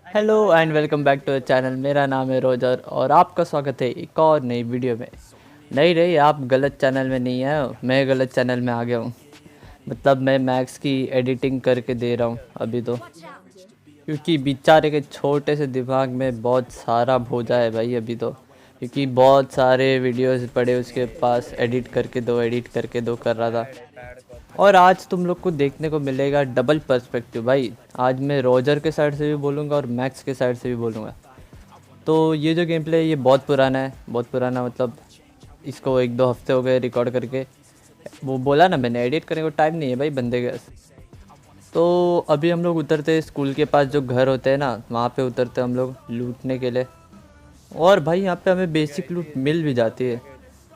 Hello and welcome back to the channel. मेरा नाम है रोजर और आपका स्वागत है एक और नई वीडियो में। नहीं, आप गलत चैनल में नहीं आए हो, मैं गलत चैनल में आ गया हूँ। मतलब मैं मैक्स की एडिटिंग करके दे रहा हूँ अभी तो, क्योंकि बेचारे के छोटे से दिमाग में बहुत सारा भोजा है भाई अभी तो, क्योंकि बहुत सारे वीडियोस पड़े उसके पास, एडिट करके दो कर रहा था। और आज तुम लोग को देखने को मिलेगा डबल पर्सपेक्टिव भाई। आज मैं रोजर के साइड से भी बोलूँगा और मैक्स के साइड से भी बोलूँगा। तो ये जो गेम प्ले है ये बहुत पुराना है, बहुत पुराना। मतलब इसको 1-2 हफ्ते हो गए रिकॉर्ड करके। वो बोला ना मैंने, एडिट करने को टाइम नहीं है भाई बंदे के पास। तो अभी हम लोग उतरते हैं स्कूल के पास जो घर होते हैं ना, वहाँ पे उतरते हम लोग लूटने के लिए। और भाई यहाँ पे हमें बेसिक लूट मिल भी जाती है।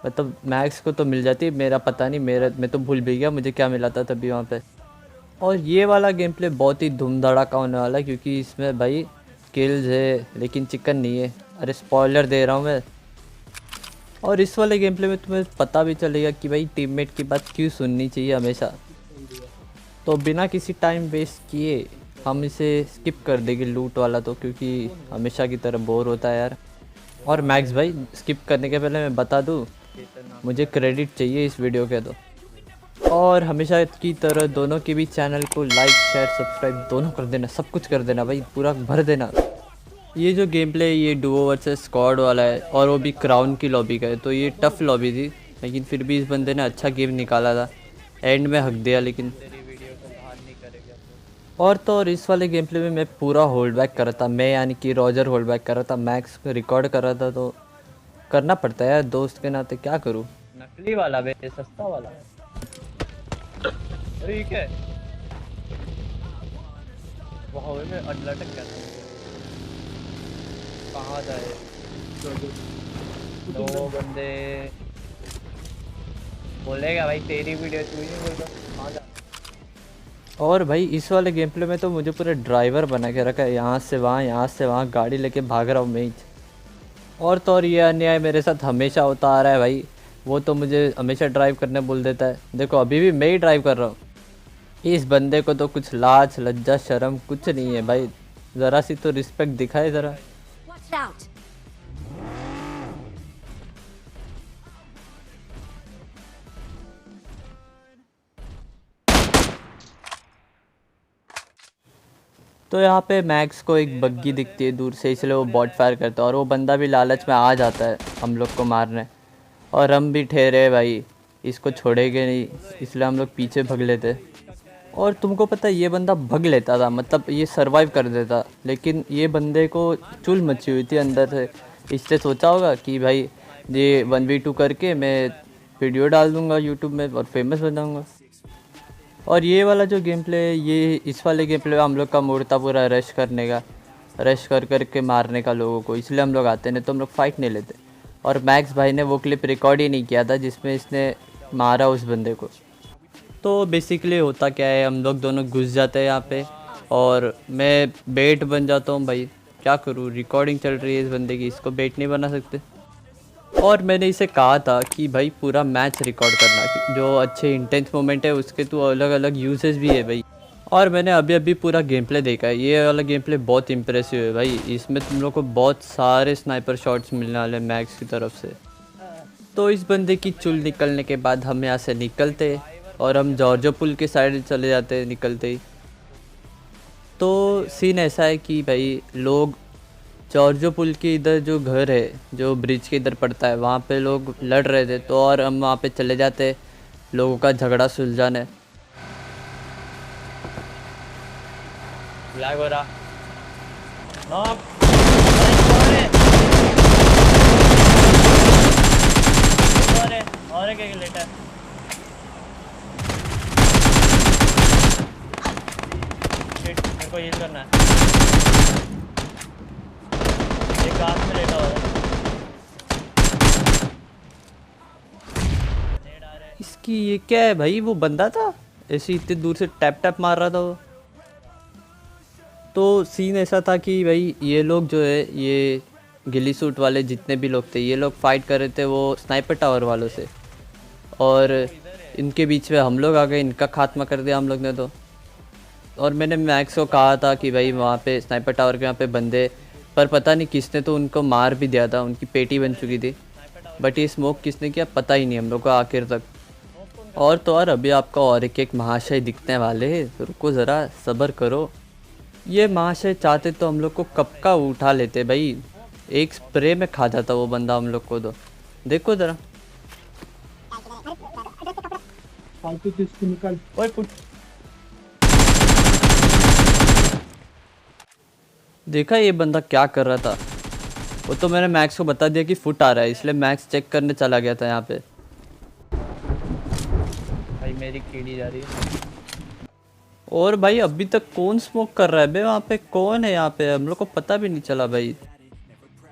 मतलब मैक्स को तो मिल जाती है, मेरा पता नहीं, मैं तो भूल भी गया मुझे क्या मिला था तभी वहाँ पे। और ये वाला गेम प्ले बहुत ही धूम धड़ाका होने वाला है, क्योंकि इसमें भाई किल्स है लेकिन चिकन नहीं है। अरे स्पॉइलर दे रहा हूँ मैं। और इस वाले गेम प्ले में तुम्हें पता भी चलेगा कि भाई टीममेट की बात क्यों सुननी चाहिए हमेशा। तो बिना किसी टाइम वेस्ट किए हम इसे स्किप कर देंगे लूट वाला तो, क्योंकि हमेशा की तरह बोर होता है यार। और मैक्स भाई, स्किप करने के पहले मैं बता दूँ, मुझे क्रेडिट चाहिए इस वीडियो के तो। और हमेशा की तरह दोनों के भी चैनल को लाइक शेयर सब्सक्राइब दोनों कर देना, सब कुछ कर देना भाई, पूरा भर देना। ये जो गेम प्ले ये डुओ वर्सेस स्क्वाड वाला है, और वो भी क्राउन की लॉबी का है। तो ये टफ़ लॉबी थी, लेकिन फिर भी इस बंदे ने अच्छा गेम निकाला था। एंड में हक दिया लेकिन। और तो और इस वाले गेम प्ले में मैं पूरा होल्ड बैक कर रहा था, मैं यानी कि रॉजर होल्ड बैक कर रहा था, मैक्स रिकॉर्ड कर रहा था। तो करना पड़ता है यार दोस्त के नाते, क्या करूँ। नकली वाला बे, सस्ता वाला। अरे ये क्या है? वो हवा में लटक गया था। कहाँ जाए? दो बंदे बोलेगा भाई तेरी वीडियो तू ही नहीं बोल रहा, कहाँ जा? और भाई इस वाले गेम प्ले में तो मुझे पूरा ड्राइवर बना के रखा है, यहाँ से वहाँ यहाँ से वहाँ गाड़ी लेके भाग रहा हूँ मैं ही। और तो और ये अन्याय मेरे साथ हमेशा होता आ रहा है भाई। वो तो मुझे हमेशा ड्राइव करने बोल देता है, देखो अभी भी मैं ही ड्राइव कर रहा हूँ। इस बंदे को तो कुछ लाज लज्जा शर्म कुछ नहीं है भाई, ज़रा सी तो रिस्पेक्ट दिखाए ज़रा। Watch out! तो यहाँ पे मैक्स को एक बग्गी दिखती है दूर से, इसलिए वो बॉट फायर करता है, और वो बंदा भी लालच में आ जाता है हम लोग को मारने। और हम भी ठहरे भाई, इसको छोड़ेंगे नहीं, इसलिए हम लोग पीछे भग लेते। और तुमको पता है ये बंदा भग लेता था, मतलब ये सरवाइव कर देता, लेकिन ये बंदे को चुल मची हुई थी अंदर से। इससे सोचा होगा कि भाई ये 1v2 करके मैं वीडियो डाल दूंगा यूट्यूब में और फेमस बन जाऊँगा। और ये वाला जो गेम प्ले है, ये इस वाले गेम प्ले में हम लोग का मूड था पूरा रश करने का, रश कर कर के मारने का लोगों को, इसलिए हम लोग आते, नहीं तो हम लोग फाइट नहीं लेते। और मैक्स भाई ने वो क्लिप रिकॉर्ड ही नहीं किया था जिसमें इसने मारा उस बंदे को। तो बेसिकली होता क्या है, हम लोग दोनों घुस जाते हैं यहाँ पे, और मैं बेट बन जाता हूँ भाई। क्या करूँ, रिकॉर्डिंग चल रही है इस बंदे की, इसको बेट नहीं बना सकते। और मैंने इसे कहा था कि भाई पूरा मैच रिकॉर्ड करना, जो अच्छे इंटेंस मोमेंट है उसके तो अलग अलग यूजेस भी है भाई। और मैंने अभी अभी पूरा गेम प्ले देखा है, ये वाला गेम प्ले बहुत इंप्रेसिव है भाई। इसमें तुम लोग को बहुत सारे स्नाइपर शॉट्स मिलने वाले हैं मैक्स की तरफ से। तो इस बंदे की चुल निकलने के बाद हम यहाँ से निकलते, और हम जॉर्जो पुल के साइड चले जाते हैं निकलते ही। तो सीन ऐसा है कि भाई लोग जॉर्जो पुल के इधर जो घर है, जो ब्रिज के इधर पड़ता है, वहाँ पे लोग लड़ रहे थे, तो और हम वहाँ पे चले जाते लोगों का झगड़ा सुलझाने। ब्लैक हो रहा। नॉक। अरे कौन है? कौन है? और एक लेटर। शिट, मेरे को हील करना है। एक हाथ में लेटा हुआ है। नेड आ रहा है। इसकी ये क्या है भाई, वो बंदा था ऐसे इतने दूर से टैप टैप मार रहा था वो। तो सीन ऐसा था कि भाई ये लोग जो है, ये गिली सूट वाले जितने भी लोग थे, ये लोग फाइट कर रहे थे वो स्नाइपर टावर वालों से, और इनके बीच में हम लोग आ गए, इनका खात्मा कर दिया हम लोग ने। तो और मैंने मैक्स को कहा था कि भाई वहाँ पे स्नाइपर टावर के यहाँ पे बंदे, पर पता नहीं किसने तो उनको मार भी दिया था, उनकी पेटी बन चुकी थी। बट ये स्मोक किसने किया पता ही नहीं हम लोग को आखिर तक। और तो और अभी आपको और एक महाशय दिखने वाले हैं, तो रुको ज़रा सब्र करो। ये महाशय चाहते तो हम लोग को कब का उठा लेते भाई, एक स्प्रे में खा जाता वो बंदा हम लोग को। तो देखो ज़रा फालतू चीज को निकाल। ओए पुट। देखा ये बंदा क्या कर रहा था। वो तो मैंने मैक्स को बता दिया कि फुट आ रहा है, इसलिए मैक्स चेक करने चला गया था यहाँ पे। भाई मेरी कीड़ी जा रही है। और भाई अभी तक कौन स्मोक कर रहा है बे, वहाँ पे कौन है? यहाँ पे हम लोग को पता भी नहीं चला भाई।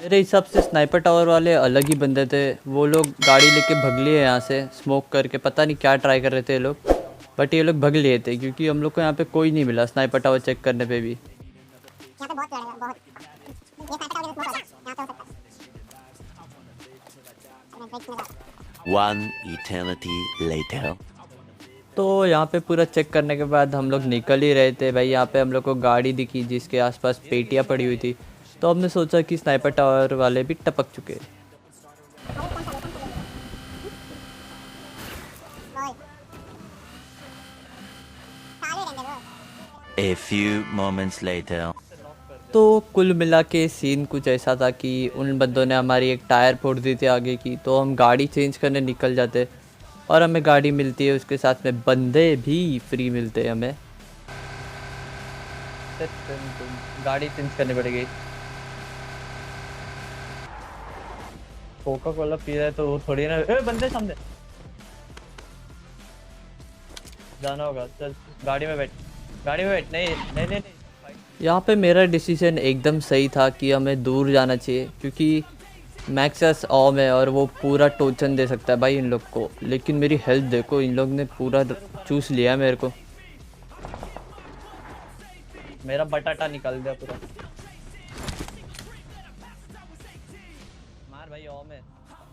मेरे हिसाब से स्नाइपर टावर वाले अलग ही बंदे थे, वो लोग गाड़ी लेके भग लिए यहाँ से स्मोक करके, पता नहीं क्या ट्राई कर रहे थे ये लोग। बट ये लोग भग लिए थे क्योंकि हम लोग को यहाँ पे कोई नहीं मिला स्नाइपर टावर चेक करने पे भी। यहाँ पे बहुत लड़ेगा बहुत। ये स्नाइपर टावर में बहुत यहाँ पे हो सकता है। One eternity later. तो यहाँ पे पूरा चेक करने के बाद हम लोग निकल ही रहे थे भाई। यहाँ पे हम लोग को गाड़ी दिखी जिसके आसपास पेटियाँ पड़ी हुई थी, तो हमने सोचा कि स्नाइपर टावर वाले भी टपक चुके। A few moments later. तो कुल मिला के सीन कुछ ऐसा था कि उन बंदों ने हमारी एक टायर फोड़ दी थी आगे की, तो हम गाड़ी चेंज करने निकल जाते और हमें गाड़ी मिलती है, उसके साथ में बंदे भी फ्री मिलते हैं हमें। गाड़ी चेंज करनी पड़ेगी। कोका कोला पी रहा है तो वो थोड़ी ना। ए बंदे सामने जाना होगा। चल गाड़ी में बैठ, गाड़ी में बैठ। नहीं नहीं नहीं, नहीं। यहाँ पे मेरा डिसीजन एकदम सही था कि हमें दूर जाना चाहिए, क्योंकि मैक्सस ऑम है और वो पूरा टोचन दे सकता है भाई इन लोग को। लेकिन मेरी हेल्थ देखो, इन लोग ने पूरा चूस लिया मेरे को। मेरा बटाटा निकाल दिया पूरा। मार भाई ऑम है।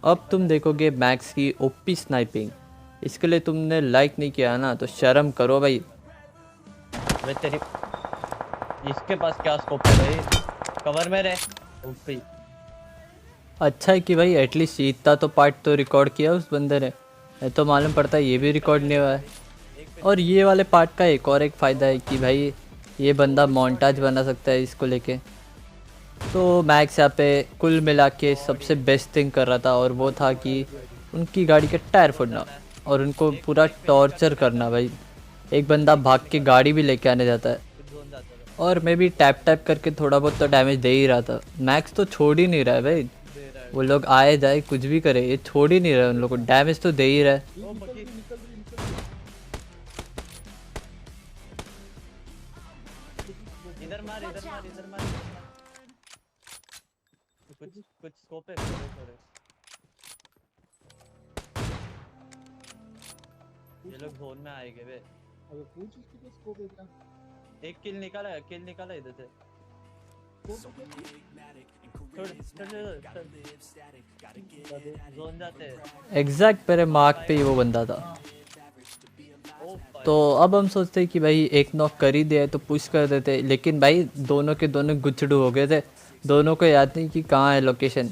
अब तुम देखोगे मैक्स की ओपी स्नाइपिंग। इसके लिए तुमने लाइक नहीं किया ना, तो शर्म करो भाई। वे तेरी, इसके पास क्या स्कोप है भाई, कवर में रहे। ओपी। अच्छा है कि भाई एटलीस्ट इतना तो पार्ट तो रिकॉर्ड किया उस बंदे ने, नहीं तो मालूम पड़ता है ये भी रिकॉर्ड नहीं हुआ है। और ये वाले पार्ट का एक फ़ायदा है कि भाई ये बंदा मोन्टाज बना सकता है इसको लेके। तो मैक्स यहाँ पे कुल मिला के सबसे बेस्ट थिंग कर रहा था, और वो था कि उनकी गाड़ी के टायर फोड़ना और उनको पूरा टॉर्चर करना भाई। एक बंदा भाग के गाड़ी भी लेके आने जाता है, और मैं भी टैप टैप करके थोड़ा बहुत तो डैमेज दे ही रहा था। मैक्स तो छोड़ ही नहीं रहा है भाई, वो लोग आए जाए कुछ भी करे, ये छोड़ ही नहीं रहा है, उन लोग को डैमेज तो दे ही रहा है। इधर मार, इधर मार, इधर मार। कुछ स्कोप है थोड़े। ये लोग जोन में आएंगे बे। अबे पूछ उसके पास स्कोप है क्या? एक किल निकाला इधर से। जोन जाते हैं। एग्जैक्ट मेरे मार्क पे ही वो बंदा था। तो अब हम सोचते कि भाई एक नॉक कर ही दिया तो पुश कर देते, लेकिन भाई दोनों के दोनों गुच्छड़ू हो गए थे। दोनों को याद नहीं कि कहाँ है लोकेशन,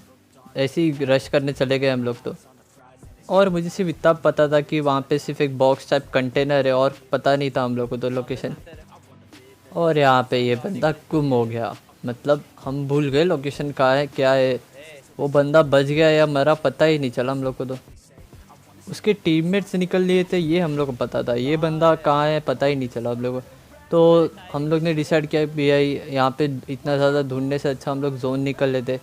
ऐसे ही रश करने चले गए हम लोग तो। और मुझे सिर्फ इतना पता था कि वहाँ पे सिर्फ एक बॉक्स टाइप कंटेनर है, और पता नहीं था हम लोग को तो लोकेशन। और यहाँ पे ये बंदा गुम हो गया, मतलब हम भूल गए लोकेशन कहाँ है क्या है। वो बंदा बच गया या मरा पता ही नहीं चला हम लोग को। तो उसके टीममेट्स निकल लिए थे ये हम लोग को पता था, ये बंदा कहाँ है पता ही नहीं चला हम लोग को। तो हम लोग ने डिसाइड किया कि भाई यहाँ पे इतना ज़्यादा ढूंढने से अच्छा हम लोग जोन निकल लेते।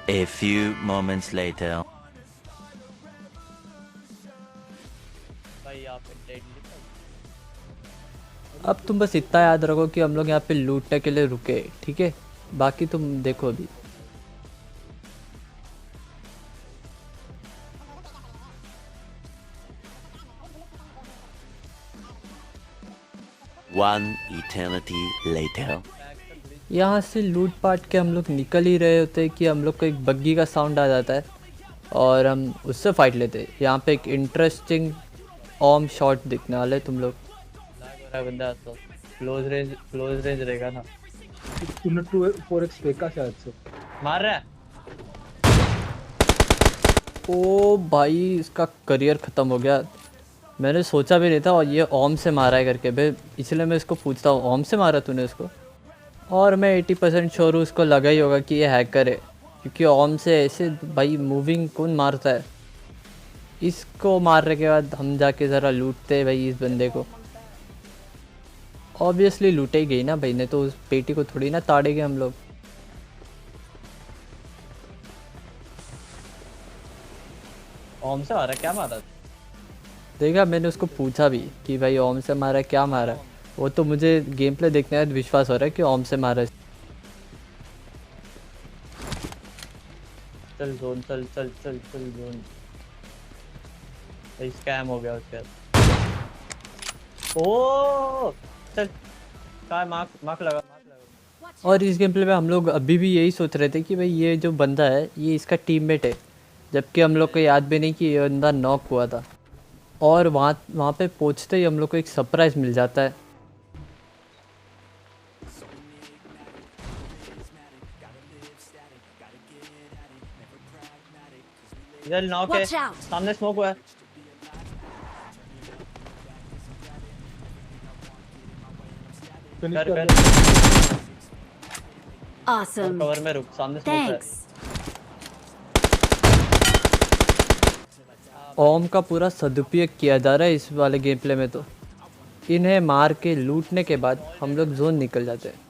A few moments later. भाई यहाँ पे डेडली। अब तुम बस इतना याद रखो कि हम लोग यहाँ पे लूटने के लिए रुके, ठीक है? बाकी तुम देखो अभी। One eternity later. यहाँ से लूट पाट के हम लोग निकल ही रहे होते कि हम लोग को एक बग्गी का साउंड आ जाता है। और हम उससे फाइट लेते। यहाँ पे एक इंटरेस्टिंग ऑम शॉट दिखने वाले तुम लोग। लैग हो रहा है बंदा तो क्लोज रेंज रहेगा ना। तूने 4x फेंका शायद से। मार रहा है। ओ भाई इसका करियर ख़त्म हो गया। मैंने सोचा भी नहीं था और ये ओम से मारा है करके भाई, इसलिए मैं इसको पूछता हूँ ओम से मारा तूने उसको। और मैं 80% श्योर हूँ उसको लगा ही होगा कि ये हैकर है, क्योंकि ओम से ऐसे भाई मूविंग कौन मारता है। इसको मारने के बाद हम जाके ज़रा लूटते भाई इस बंदे को। ऑब्वियसली लूटे ही गई ना भाई, ने तो उस पेटी को थोड़ी ना ताड़ेंगे हम लोग। ओम से आ रहा है, क्या मारा? देखा मैंने उसको पूछा भी कि भाई ओम से मारा है, क्या मारा है। वो तो मुझे गेम प्ले देखने के बाद विश्वास हो रहा है कि ओम से मारा है। चल जोन, चल चल चल चल जोन। स्कैम हो गया उसके बाद। ओ चल, कहाँ मार्क लगा। और इस गेम प्ले में हम लोग अभी भी यही सोच रहे थे कि भाई ये जो बंदा है ये इसका टीममेट है, जबकि हम लोग को याद भी नहीं कि ये बंदा नॉक हुआ था। और वहाँ पे पहुँचते ही हम लोग को एक सरप्राइज़ मिल जाता है। इधर नॉक है, Watch out! सामने स्मोक हुआ है। फिनिश कर कर कर, दे। Awesome. कवर में रुक, सामने स्मोक है। Thanks. ओम का पूरा सदुपयोग किया जा रहा है इस वाले गेम प्ले में। तो इन्हें मार के लूटने के बाद हम लोग जोन निकल जाते हैं।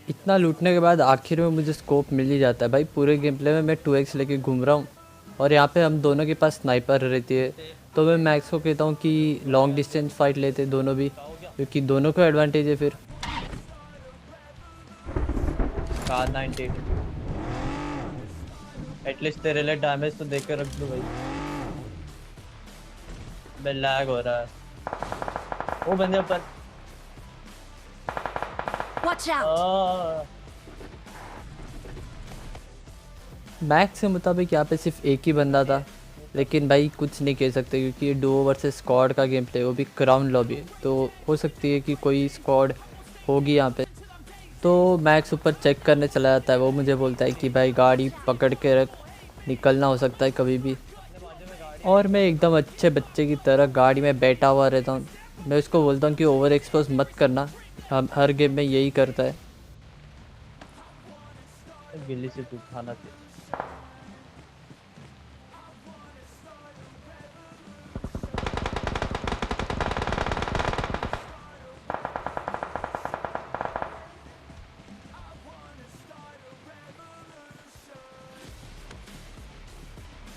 इतना लूटने के बाद आखिर में मुझे स्कोप मिल ही जाता है भाई। पूरे गेम प्ले में मैं 2x लेके घूम रहा हूँ और यहाँ पे हम दोनों के पास स्नाइपर रहती है। तो मैं मैक्स को कहता हूँ कि लॉन्ग डिस्टेंस फाइट लेते दोनों भी, क्योंकि दोनों को एडवांटेज है फिर। कार 90 एटलीस्ट तेरे लिए डैमेज तो देख के रख दो भाई। बे लैग हो रहा है। वो बंदे ऊपर। Watch out! मैक्स के मुताबिक यहाँ पे सिर्फ एक ही बंदा था, लेकिन भाई कुछ नहीं कह सकते क्योंकि ये डुओ वर्सेस स्क्वाड का गेम प्ले, वो भी क्राउन लॉबी है, तो हो सकती है कि कोई स्क्वाड होगी यहाँ पे। तो मैक्स ऊपर चेक करने चला जाता है। वो मुझे बोलता है कि भाई गाड़ी पकड़ के रख, निकलना हो सकता है कभी भी। और मैं एकदम अच्छे बच्चे की तरह गाड़ी में बैठा हुआ रहता हूँ। मैं उसको बोलता हूँ कि ओवर एक्सपोज मत करना, हम हर गेम में यही करता है। गिल्ली से तू खाना चाहिए।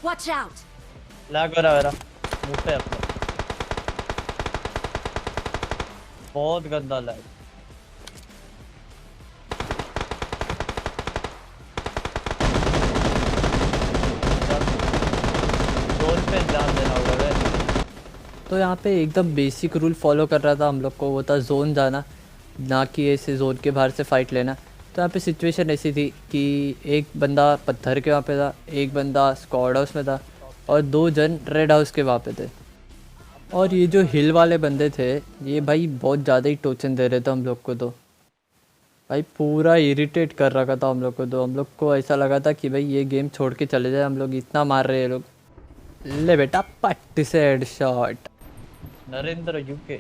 Watch out! लैग हो रहा है मेरा मुंह पे अपना। बहुत गंदा लैग। जोन पे ध्यान देना होगा बे। तो यहाँ पे एकदम बेसिक रूल फॉलो कर रहा था हम लोग को, वो था जोन जाना, ना कि ऐसे जोन के बाहर से फाइट लेना। तो यहाँ पे सिचुएशन ऐसी थी कि एक बंदा पत्थर के वहाँ पे था, एक बंदा स्क्वाड हाउस में था और 2 जन रेड हाउस के वहाँ पे थे। और ये जो हिल वाले बंदे थे ये भाई बहुत ज़्यादा ही टोचन दे रहे थे हम लोग को। तो भाई पूरा इरिटेट कर रखा था हम लोग को। तो हम लोग को ऐसा लगा था कि भाई ये गेम छोड़ के चले जाए, हम लोग इतना मार रहे हैं लोग। ले बेटा पट्टी से हेडशॉट। नरेंद्र यूके।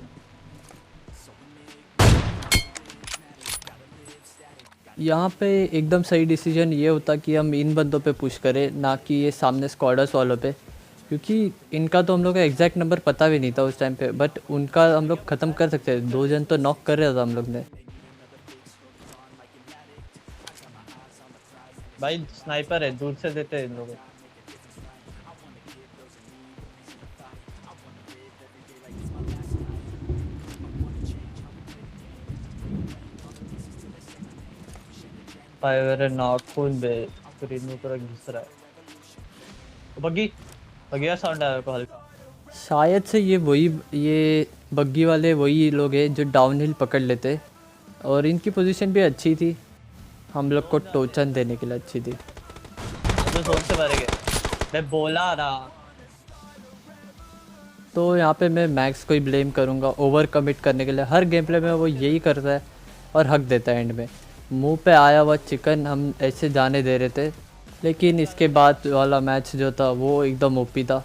यहाँ पे एकदम सही डिसीजन ये होता कि हम इन बंदों पे पुश करें, ना कि ये सामने स्क्वाडर्स वालों पे, क्योंकि इनका तो हम लोग का एग्जैक्ट नंबर पता भी नहीं था उस टाइम पे, बट उनका हम लोग ख़त्म कर सकते थे। 2 जन तो नॉक कर रहा था हम लोग ने। भाई स्नाइपर है, दूर से देते हैं इन लोगों। भाई मेरे नाखून बे स्क्रीन में पूरा घिस रहा है। बग्गी बग्गी साउंड आया को हल्का। शायद से ये बग्गी वाले वही लोग हैं जो डाउनहिल पकड़ लेते। और इनकी पोजीशन भी अच्छी थी, हम लोग को टोचन देने के लिए अच्छी थी। तो जोन से भरे गए, मैं बोला ना। तो यहाँ पे मैं मैक्स को ही ब्लेम करूँगा ओवर कमिट करने के लिए। हर गेम प्ले में वो यही करता है और हक देता है एंड में। मुंह पे आया हुआ चिकन हम ऐसे जाने दे रहे थे, लेकिन इसके बाद वाला मैच जो था वो एकदम ओपी था।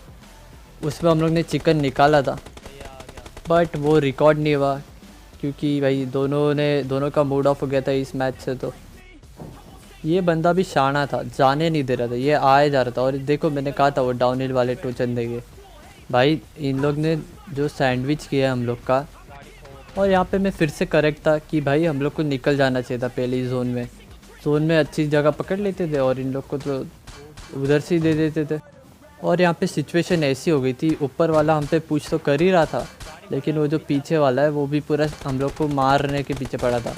उसमें हम लोग ने चिकन निकाला था बट वो रिकॉर्ड नहीं हुआ क्योंकि भाई दोनों का मूड ऑफ हो गया था इस मैच से। तो ये बंदा भी शाना था, जाने नहीं दे रहा था, ये आए जा रहा था। और देखो मैंने कहा था वो डाउन हिल वाले टोचन देंगे। भाई इन लोग ने जो सैंडविच किया है हम लोग का, और यहाँ पे मैं फिर से करेक्ट था कि भाई हम लोग को निकल जाना चाहिए था पहले ही जोन में अच्छी जगह पकड़ लेते थे और इन लोग को तो उधर से ही दे देते थे। और यहाँ पे सिचुएशन ऐसी हो गई थी, ऊपर वाला हम पे पूछ तो कर ही रहा था, लेकिन वो जो पीछे वाला है वो भी पूरा हम लोग को मारने के पीछे पड़ा था।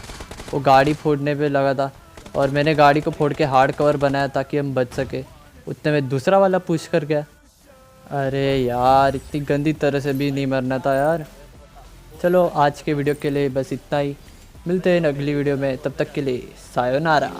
वो गाड़ी फोड़ने पे लगा था और मैंने गाड़ी को फोड़ के हार्ड कवर बनाया ताकि हम बच सके। उतने में दूसरा वाला पुश कर गया। अरे यार इतनी गंदी तरह से भी नहीं मरना था यार। चलो आज के वीडियो के लिए बस इतना ही, मिलते हैं अगली वीडियो में, तब तक के लिए सायोनारा।